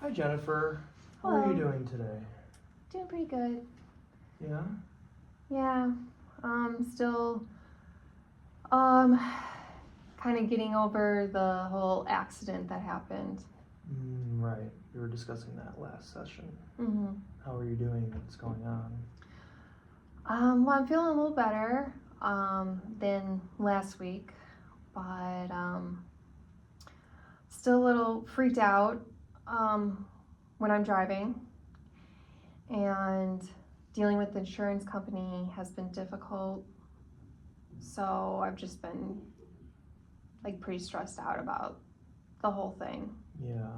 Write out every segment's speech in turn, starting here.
Hi Jennifer, how are you Hello. doing today? Doing pretty good. Yeah? Yeah. Still kind of getting over the whole accident that happened. Right, we were discussing that last session. Mhm. How are you doing? What's going on? Well, I'm feeling a little better than last week, but still a little freaked out when I'm driving, and dealing with the insurance company has been difficult. So I've just been like pretty stressed out about the whole thing. Yeah,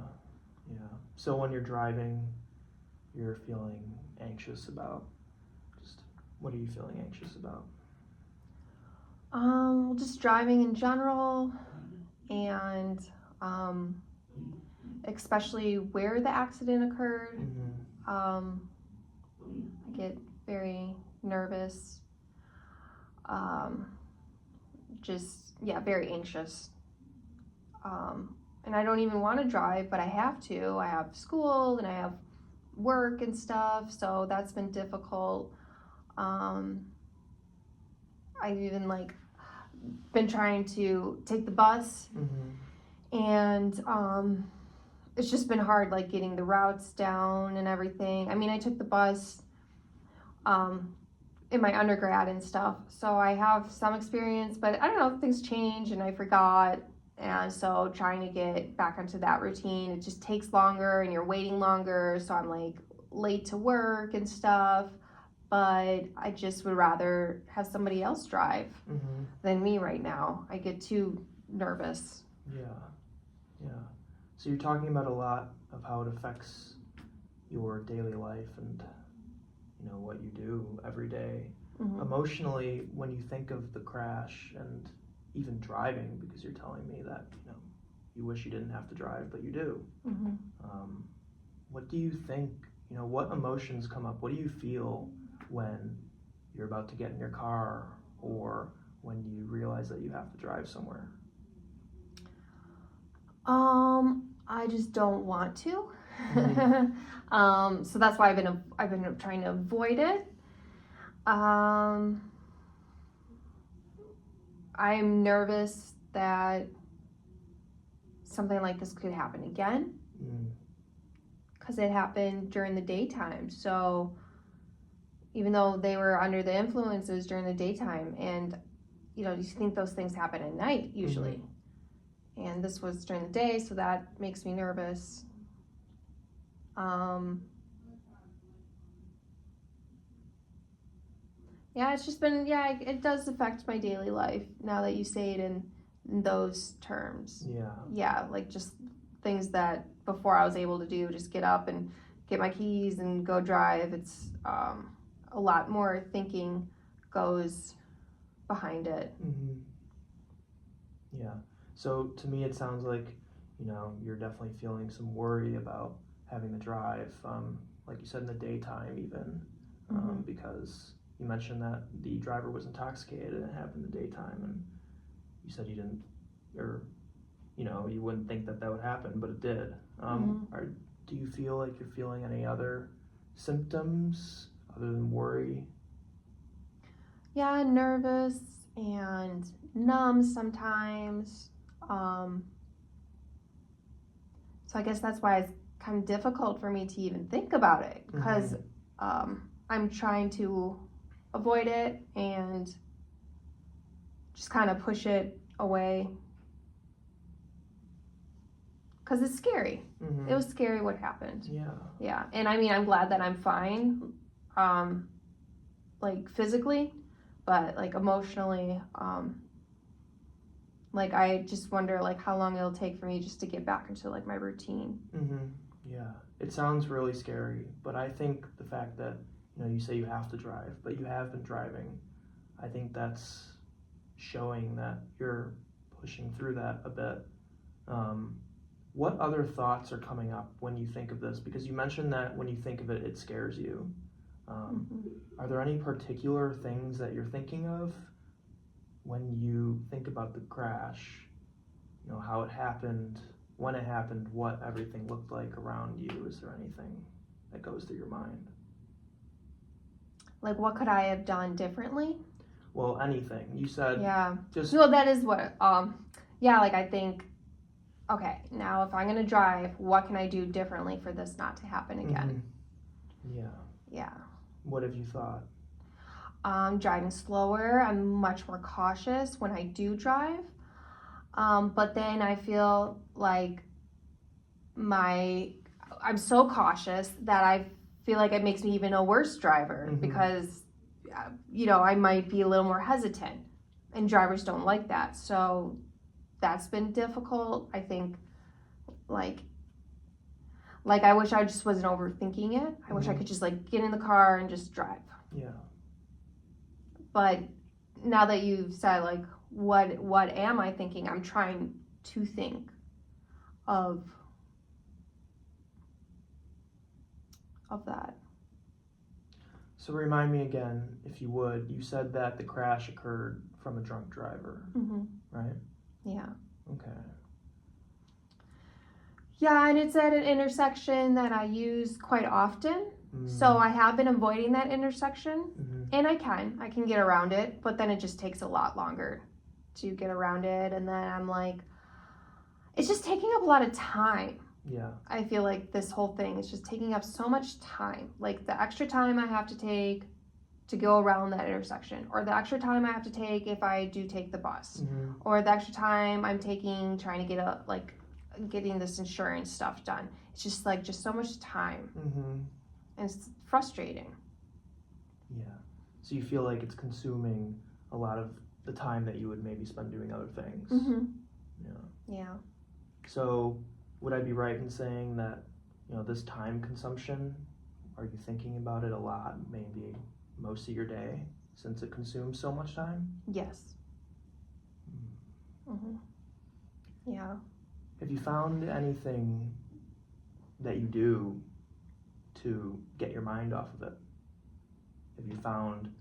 yeah. So when you're driving, you're feeling anxious about just what are you feeling anxious about? Just driving in general, and um, especially where the accident occurred. Mm-hmm. I get very nervous. Um, very anxious. And I don't even want to drive, but I have to. I have school and I have work and stuff, so that's been difficult. Um, I've even been trying to take the bus, Mm-hmm. and it's just been hard, like getting the routes down and everything. I mean, I took the bus um, in my undergrad and stuff, so I have some experience, but I don't know, things change and I forgot. And so trying to get back into that routine, it just takes longer and you're waiting longer. So I'm like late to work and stuff, but I just would rather have somebody else drive Mm-hmm. than me right now. I get too nervous. Yeah, yeah. So you're talking about a lot of how it affects your daily life and what you do every day. Mm-hmm. Emotionally, when you think of the crash and even driving, because you're telling me that you wish you didn't have to drive, but you do. Mm-hmm. What do you think? What emotions come up? What do you feel when you're about to get in your car or when you realize that you have to drive somewhere? I just don't want to. Mm-hmm. So that's why I've been trying to avoid it. Um, I'm nervous that something like this could happen again because it happened during the daytime. So even though they were under the influences during the daytime, and you think those things happen at night usually, and this was during the day, so that makes me nervous. Um, yeah, it's just been, yeah, it does affect my daily life now that you say it in those terms. Yeah. Yeah, like just things that before I was able to do, just get up and get my keys and go drive. It's a lot more thinking goes behind it. Mm-hmm. Yeah. So to me, it sounds like, you're definitely feeling some worry about having to drive, like you said, in the daytime even, because you mentioned that the driver was intoxicated and it happened in the daytime, and you said you didn't, or, you wouldn't think that that would happen, but it did. Do you feel like you're feeling any other symptoms other than worry? Yeah, nervous and numb sometimes. Um, so I guess that's why it's kind of difficult for me to even think about it because I'm trying to avoid it and just kind of push it away because it's scary. Mm-hmm. It was scary what happened. Yeah. Yeah, and I mean, I'm glad that I'm fine, like physically, but like emotionally, like I just wonder like how long it'll take for me just to get back into like my routine. Yeah, it sounds really scary, but I think the fact that you say you have to drive, but you have been driving, I think that's showing that you're pushing through that a bit. What other thoughts are coming up when you think of this? Because you mentioned that when you think of it, it scares you. Are there any particular things that you're thinking of when you think about the crash? How it happened, when it happened, what everything looked like around you? Is there anything that goes through your mind? Like, what could I have done differently? Well, anything. You said Yeah. just Well, that is what, yeah, like I think, okay, now if I'm gonna drive, what can I do differently for this not to happen again? Yeah. Yeah. What have you thought? Driving slower. I'm much more cautious when I do drive. But then I feel like I'm so cautious that I feel like it makes me even a worse driver because, I might be a little more hesitant, and drivers don't like that. So that's been difficult. I think, like I wish I just wasn't overthinking it. I wish I could just like get in the car and just drive. Yeah. But now that you've said like what am I thinking, I'm trying to think of that. So remind me again, if you would. You said that the crash occurred from a drunk driver, right? Yeah. Okay. Yeah, and it's at an intersection that I use quite often. So I have been avoiding that intersection, and I can get around it, but then it just takes a lot longer to get around it, and then I'm like, it's just taking up a lot of time. Yeah. I feel like this whole thing is just taking up so much time. Like the extra time I have to take to go around that intersection, or the extra time I have to take if I do take the bus, or the extra time I'm taking trying to get getting this insurance stuff done. It's just like so much time, and it's frustrating. Yeah. So you feel like it's consuming a lot of the time that you would maybe spend doing other things. Yeah. So would I be right in saying that, this time consumption, are you thinking about it a lot, maybe most of your day, since it consumes so much time? Yes. Yeah. Have you found anything that you do to get your mind off of it? Have you found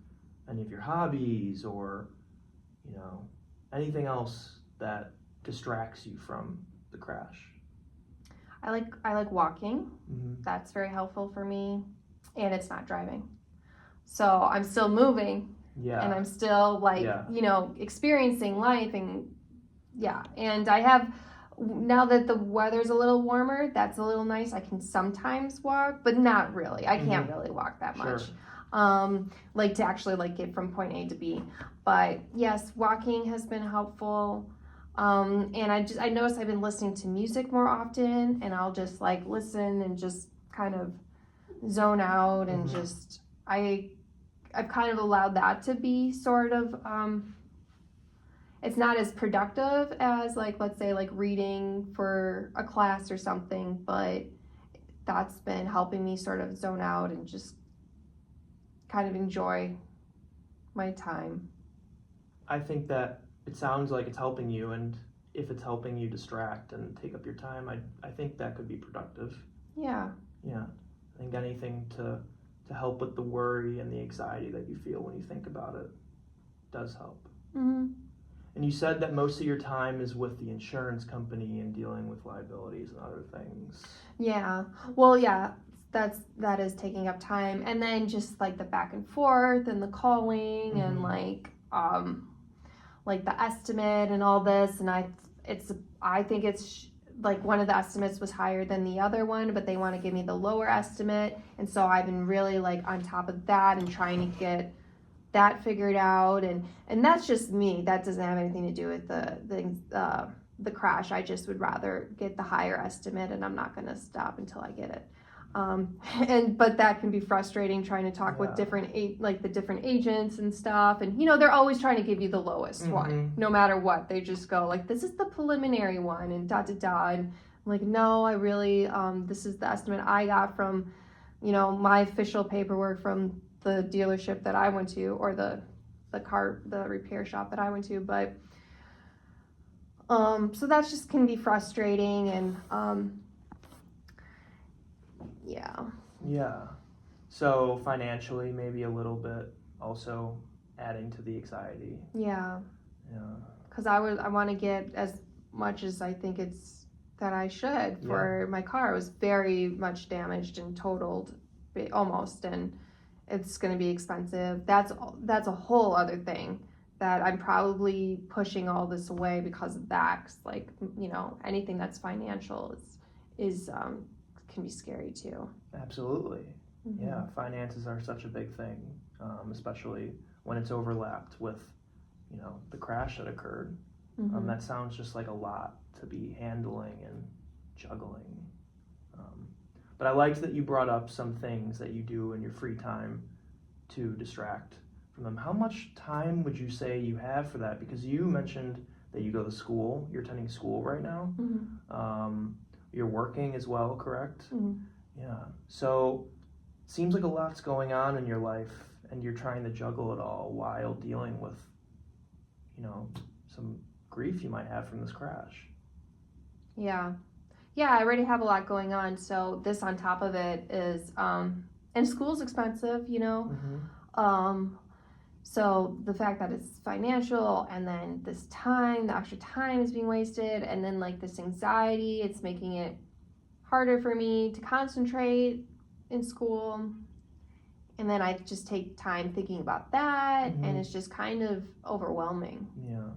any of your hobbies or, anything else that distracts you from the crash? I like walking. That's very helpful for me, and it's not driving. So I'm still moving, and I'm still experiencing life, and and I have, now that the weather's a little warmer, that's a little nice. I can sometimes walk, but not really. I can't really walk that much. To actually get from point A to B. But yes, walking has been helpful. And I noticed I've been listening to music more often, and I'll just listen and just kind of zone out and just I've kind of allowed that to be sort of it's not as productive as let's say reading for a class or something, but that's been helping me sort of zone out and just kind of enjoy my time. I think that it sounds like it's helping you, and if it's helping you distract and take up your time, I think that could be productive. Yeah. I think anything to help with the worry and the anxiety that you feel when you think about it does help. And you said that most of your time is with the insurance company and dealing with liabilities and other things. Yeah. Well, yeah, that is taking up time, and then just the back and forth and the calling and the estimate and all this, and I think it's one of the estimates was higher than the other one, but they want to give me the lower estimate, and so I've been really on top of that and trying to get that figured out, and that's just me. That doesn't have anything to do with the crash. I just would rather get the higher estimate, and I'm not going to stop until I get it. But that can be frustrating trying to talk with different the different agents and stuff, and they're always trying to give you the lowest one no matter what. They just go this is the preliminary one and and I'm like, no, I really this is the estimate I got from my official paperwork from the dealership that I went to, or the repair shop that I went to. But so that just can be frustrating, and Yeah. So financially, maybe a little bit also adding to the anxiety. Yeah. Yeah. Because I want to get as much as I think it's that I should for my car. It was very much damaged and totaled almost, and it's going to be expensive. That's a whole other thing that I'm probably pushing all this away because of that. 'Cause, like, you know, anything that's financial is can be scary too. Absolutely. Mm-hmm. Yeah, finances are such a big thing, especially when it's overlapped with, you know, the crash that occurred. Mm-hmm. That sounds just like a lot to be handling and juggling. But I liked that you brought up some things that you do in your free time to distract from them. How much time would you say you have for that? Because you mentioned that you go to school. You're attending school right now. Mm-hmm. You're working as well, correct? Mm-hmm. Yeah. So seems like a lot's going on in your life, and you're trying to juggle it all while dealing with, you know, some grief you might have from this crash. Yeah, I already have a lot going on, so this on top of it is and school's expensive, you know. Mm-hmm. So the fact that it's financial, and then this time, the extra time is being wasted, and then like this anxiety, it's making it harder for me to concentrate in school. And then I just take time thinking about that, Mm-hmm. and it's just kind of overwhelming. Yeah.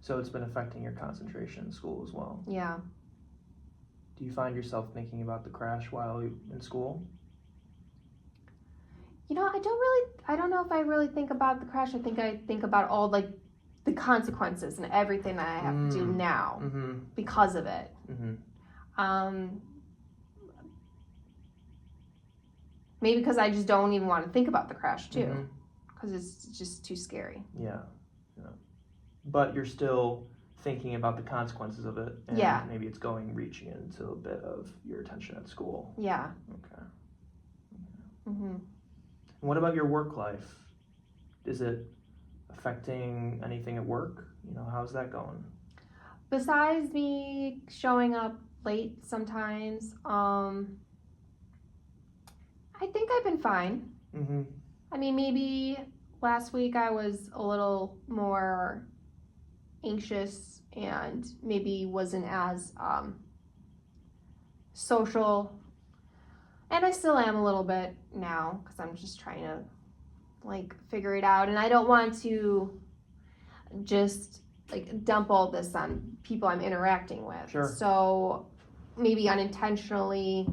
So it's been affecting your concentration in school as well. Yeah. Do you find yourself thinking about the crash while you're in school? You know, I don't know if I really think about the crash. I think about all like the consequences and everything that I have to do now Mm-hmm. because of it. Mm-hmm. Maybe because I just don't even want to think about the crash too, Mm-hmm. because it's just too scary. Yeah. But you're still thinking about the consequences of it, and Yeah. maybe it's reaching into a bit of your attention at school. Yeah. Okay. Mm-hmm. And what about your work life? Is it affecting anything at work? You know, how's that going? Besides me showing up late sometimes, I think I've been fine. Mm-hmm. I mean, maybe last week I was a little more anxious and maybe wasn't as social, and I still am a little bit now because I'm just trying to like figure it out, and I don't want to just like dump all this on people I'm interacting with. Sure. So maybe unintentionally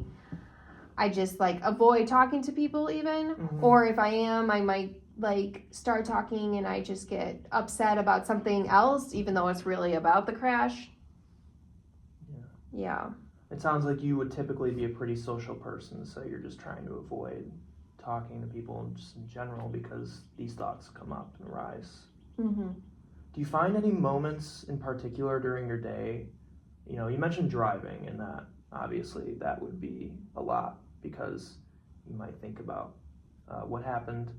I just like avoid talking to people even. Mm-hmm. Or if I am, I might like start talking and I just get upset about something else, even though it's really about the crash. Yeah. It sounds like you would typically be a pretty social person, so you're just trying to avoid talking to people just in general because these thoughts come up and arise. Mm-hmm. Do you find any moments in particular during your day? You know, you mentioned driving, and that obviously that would be a lot because you might think about what happened.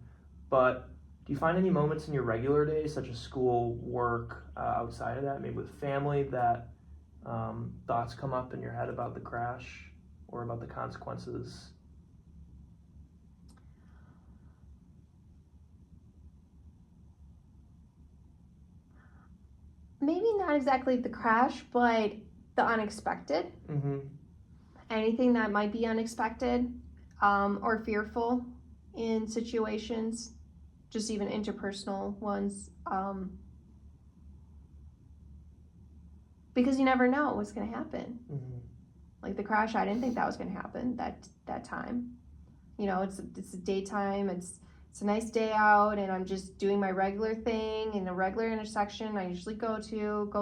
But do you find any moments in your regular day, such as school, work, outside of that, maybe with family, that thoughts come up in your head about the crash or about the consequences? Maybe not exactly the crash, but the unexpected. Mm-hmm. Anything that might be unexpected or fearful in situations, just even interpersonal ones. Because you never know what's going to happen. Mm-hmm. Like the crash, I didn't think that was going to happen that time. You know, it's daytime, it's a nice day out, and I'm just doing my regular thing in a regular intersection I usually go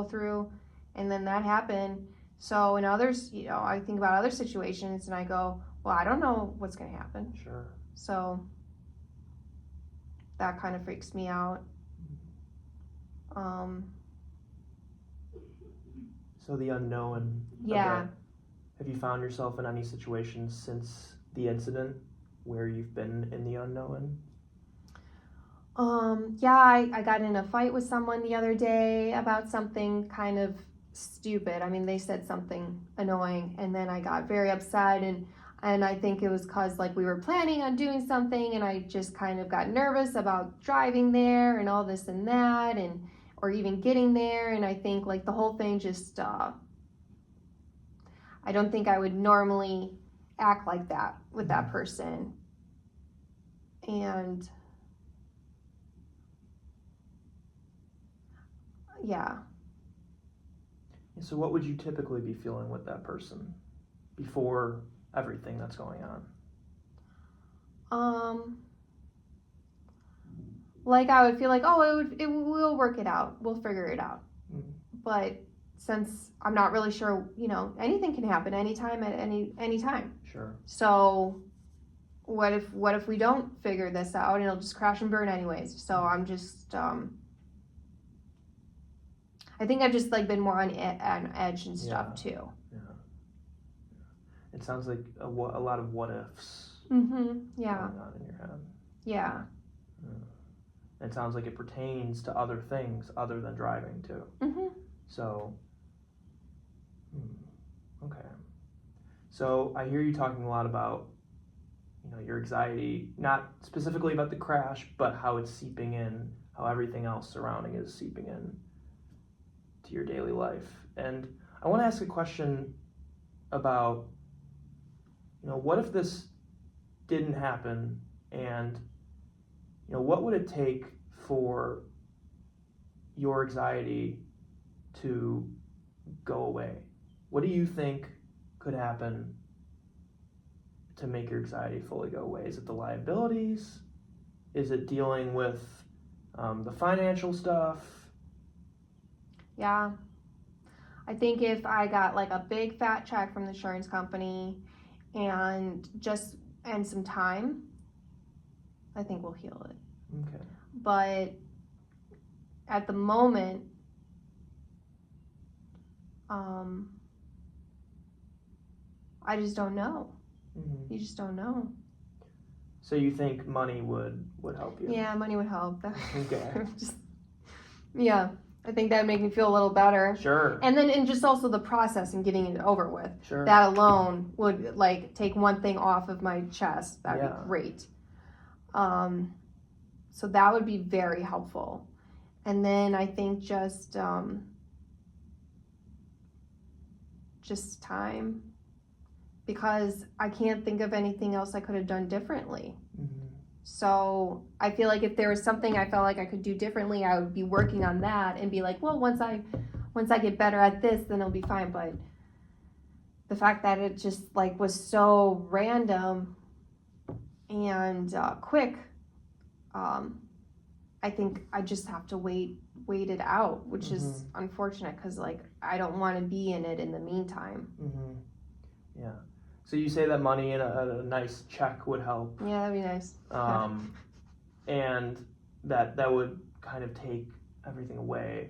through, and then that happened. So in others, you know, I think about other situations and I go, well, I don't know what's going to happen. Sure. So that kind of freaks me out. So the unknown. Yeah. Have you found yourself in any situations since the incident where you've been in the unknown? Yeah, I got in a fight with someone the other day about something kind of stupid. I mean, they said something annoying, and then I got very upset, and I think it was because like we were planning on doing something, and I just kind of got nervous about driving there and all this and that, and or even getting there, and I think like the whole thing just I don't think I would normally act like that with that person. And yeah. So what would you typically be feeling with that person before everything that's going on? Like I would feel like, oh, we'll work it out. We'll figure it out. Mm-hmm. But since I'm not really sure, anything can happen anytime at any time. Sure. So what if we don't figure this out and it'll just crash and burn anyways? So I'm just I think I've just like been more on edge and stuff too. Yeah. It sounds like a lot of what ifs. Mm-hmm. Yeah. Going on in your head. Yeah. It sounds like it pertains to other things other than driving too. Mm-hmm. So, okay. So I hear you talking a lot about, your anxiety, not specifically about the crash, but how it's seeping in, how everything else surrounding it is seeping in to your daily life. And I want to ask a question about, what if this didn't happen, and what would it take for your anxiety to go away? What do you think could happen to make your anxiety fully go away? Is it the liabilities? Is it dealing with the financial stuff? Yeah. I think if I got like a big fat check from the insurance company and some time, I think we'll heal it. Okay. But at the moment, I just don't know. Mm-hmm. You just don't know. So you think money would help you? Yeah, money would help. Okay. Yeah, I think that would make me feel a little better. Sure. And just also the process and getting it over with. Sure. That alone would like take one thing off of my chest. That'd be great. So that would be very helpful. And then I think just time, because I can't think of anything else I could have done differently. Mm-hmm. So I feel like if there was something I felt like I could do differently, I would be working on that and be like, well, once I get better at this, then it'll be fine. But the fact that it just like was so random and quick, I think I just have to wait it out, which is unfortunate because like I don't want to be in it in the meantime. Mm-hmm. Yeah. So you say that money and a nice check would help. Yeah, that'd be nice. And that would kind of take everything away.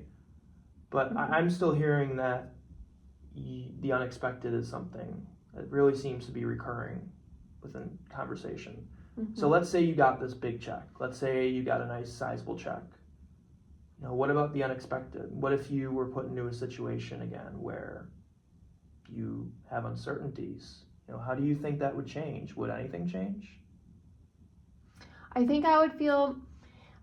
But I'm still hearing that the unexpected is something that really seems to be recurring within conversation. So let's say you got this big check. Let's say you got a nice sizable check. What about the unexpected? What if you were put into a situation again where you have uncertainties? How do you think that would change? Would anything change? I think I would feel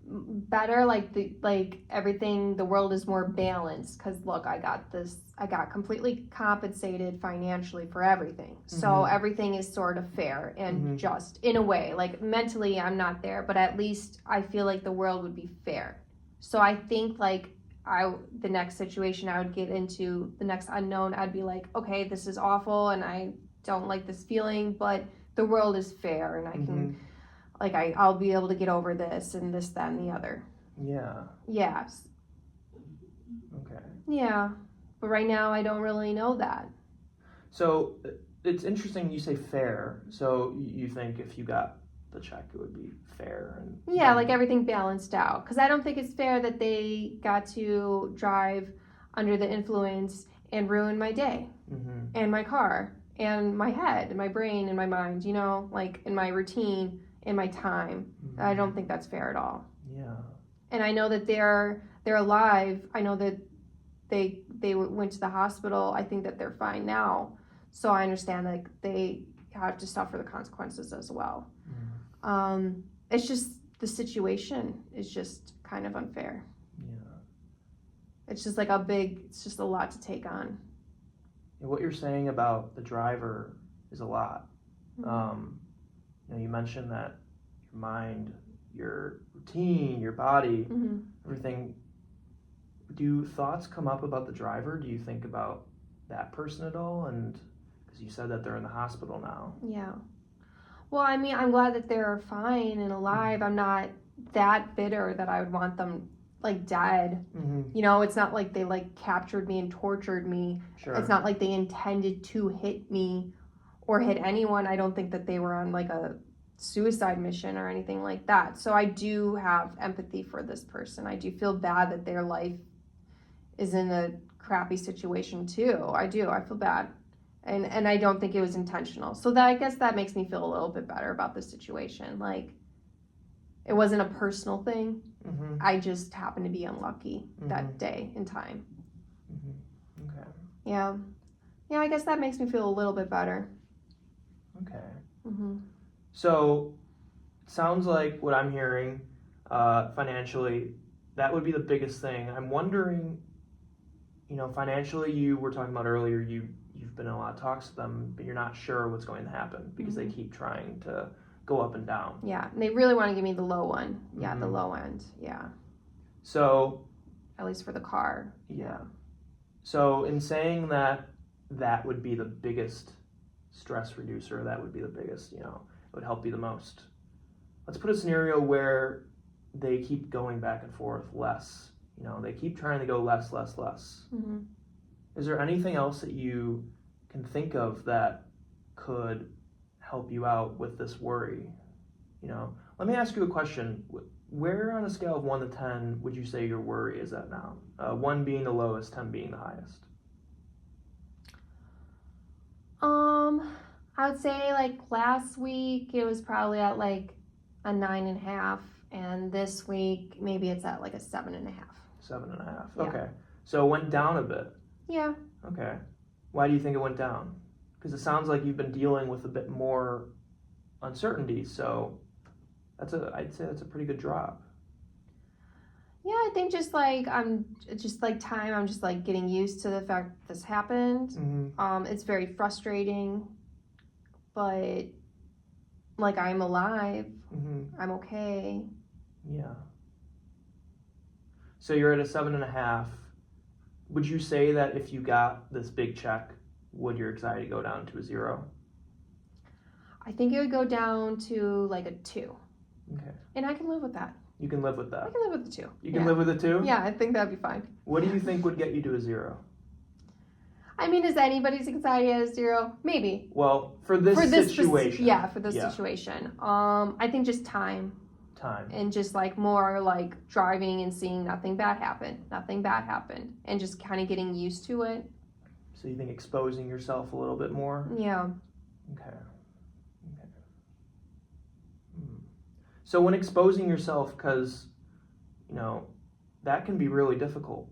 better, like everything, the world is more balanced, because look, I got completely compensated financially for everything, so everything is sort of fair and just in a way. Like mentally I'm not there, but at least I feel like the world would be fair. So I think like the next situation I would get into, the next unknown, I'd be like, okay, this is awful and I don't like this feeling, but the world is fair and I can I'll be able to get over this and this, that, and the other. Yeah. Yes. Okay. Yeah. But right now I don't really know that. So it's interesting you say fair. So you think if you got the check it would be fair? Yeah, like everything balanced out. Because I don't think it's fair that they got to drive under the influence and ruin my day and my car and my head and my brain and my mind, like in my routine, in my time. I don't think that's fair at all. Yeah. And I know that they're alive. I know that they went to the hospital. I think that they're fine now. So I understand like they have to suffer the consequences as well. It's just the situation is just kind of unfair. Yeah. It's just like it's just a lot to take on. what you're saying about the driver is a lot. You mentioned that your mind, your routine, your body, everything. Do thoughts come up about the driver? Do you think about that person at all? And because you said that they're in the hospital now. Yeah. Well, I mean, I'm glad that they're fine and alive. I'm not that bitter that I would want them like dead. It's not like they like captured me and tortured me. Sure. It's not like they intended to hit me or hit anyone. I don't think that they were on like a suicide mission or anything like that. So I do have empathy for this person. I do feel bad that their life is in a crappy situation too. I do. I feel bad. And I don't think it was intentional. So that, I guess that makes me feel a little bit better about the situation. Like, it wasn't a personal thing. I just happened to be unlucky that day in time. Okay. Yeah. Yeah, I guess that makes me feel a little bit better. Okay. So, sounds like what I'm hearing, financially, that would be the biggest thing. I'm wondering, financially, you were talking about earlier, you've been in a lot of talks with them, but you're not sure what's going to happen because they keep trying to go up and down. Yeah, and they really want to give me the low one. Yeah, the low end. Yeah. So, at least for the car. Yeah. So, in saying that that would be the biggest stress reducer, that would be the biggest, it would help you the most. Let's put a scenario where they keep going back and forth less. They keep trying to go less. Is there anything else that you can think of that could help you out with this worry? Let me ask you a question. Where on a scale of 1 to 10 would you say your worry is at now? 1 being the lowest, 10 being the highest. I would say like last week it was probably at like a 9.5, and this week maybe it's at like a 7.5. 7.5. Yeah. Okay. So it went down a bit. Yeah. Okay. Why do you think it went down? Because it sounds like you've been dealing with a bit more uncertainty. So I'd say that's a pretty good drop. Yeah, I think just like I'm just like getting used to the fact that this happened. It's very frustrating, but like I'm alive. I'm okay. Yeah. So you're at a 7.5. Would you say that if you got this big check, would your anxiety go down to a 0? I think it would go down to like a 2. Okay. And I can live with that. You can live with that. I can live with the 2. You can live with the 2? Yeah, I think that'd be fine. What do you think would get you to a 0? I mean, is anybody's anxiety at a 0? Maybe. Well, for this situation. For this situation. I think just time. And just like more like driving and seeing nothing bad happened, and just kind of getting used to it. So you think exposing yourself a little bit more? Yeah. Okay. So when exposing yourself, because that can be really difficult.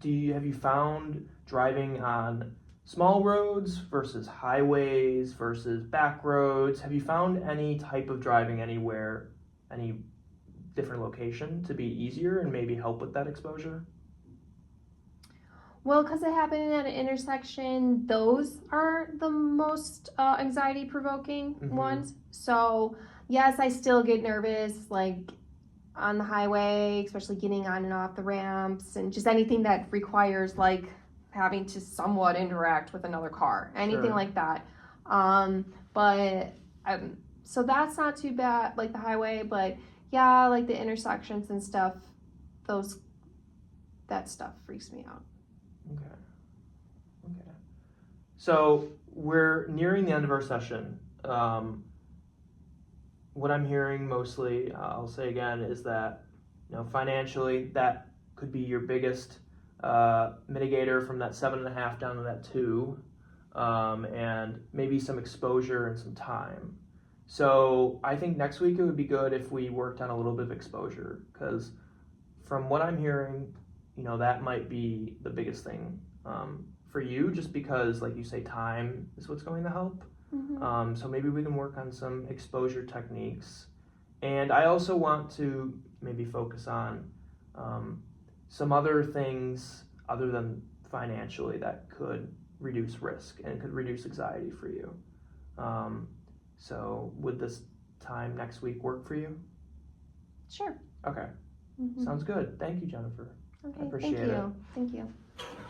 Have you found driving on small roads versus highways versus back roads? Have you found any type of driving anywhere, any different location to be easier and maybe help with that exposure? Well, because it happened at an intersection, those are the most anxiety-provoking ones. So, yes, I still get nervous, like on the highway, especially getting on and off the ramps, and just anything that requires like having to somewhat interact with another car, anything like that. So that's not too bad, like the highway, but yeah, like the intersections and stuff, that stuff freaks me out. Okay. So we're nearing the end of our session. What I'm hearing mostly, I'll say again, is that financially that could be your biggest mitigator from that 7.5 down to that 2, and maybe some exposure and some time. So I think next week it would be good if we worked on a little bit of exposure, because from what I'm hearing, that might be the biggest thing for you, just because, like you say, time is what's going to help. So maybe we can work on some exposure techniques. And I also want to maybe focus on some other things other than financially that could reduce risk and could reduce anxiety for you. So would this time next week work for you? Sure. Okay, Mhm. sounds good. Thank you, Jennifer. Okay. appreciate Thank you. it. Thank you.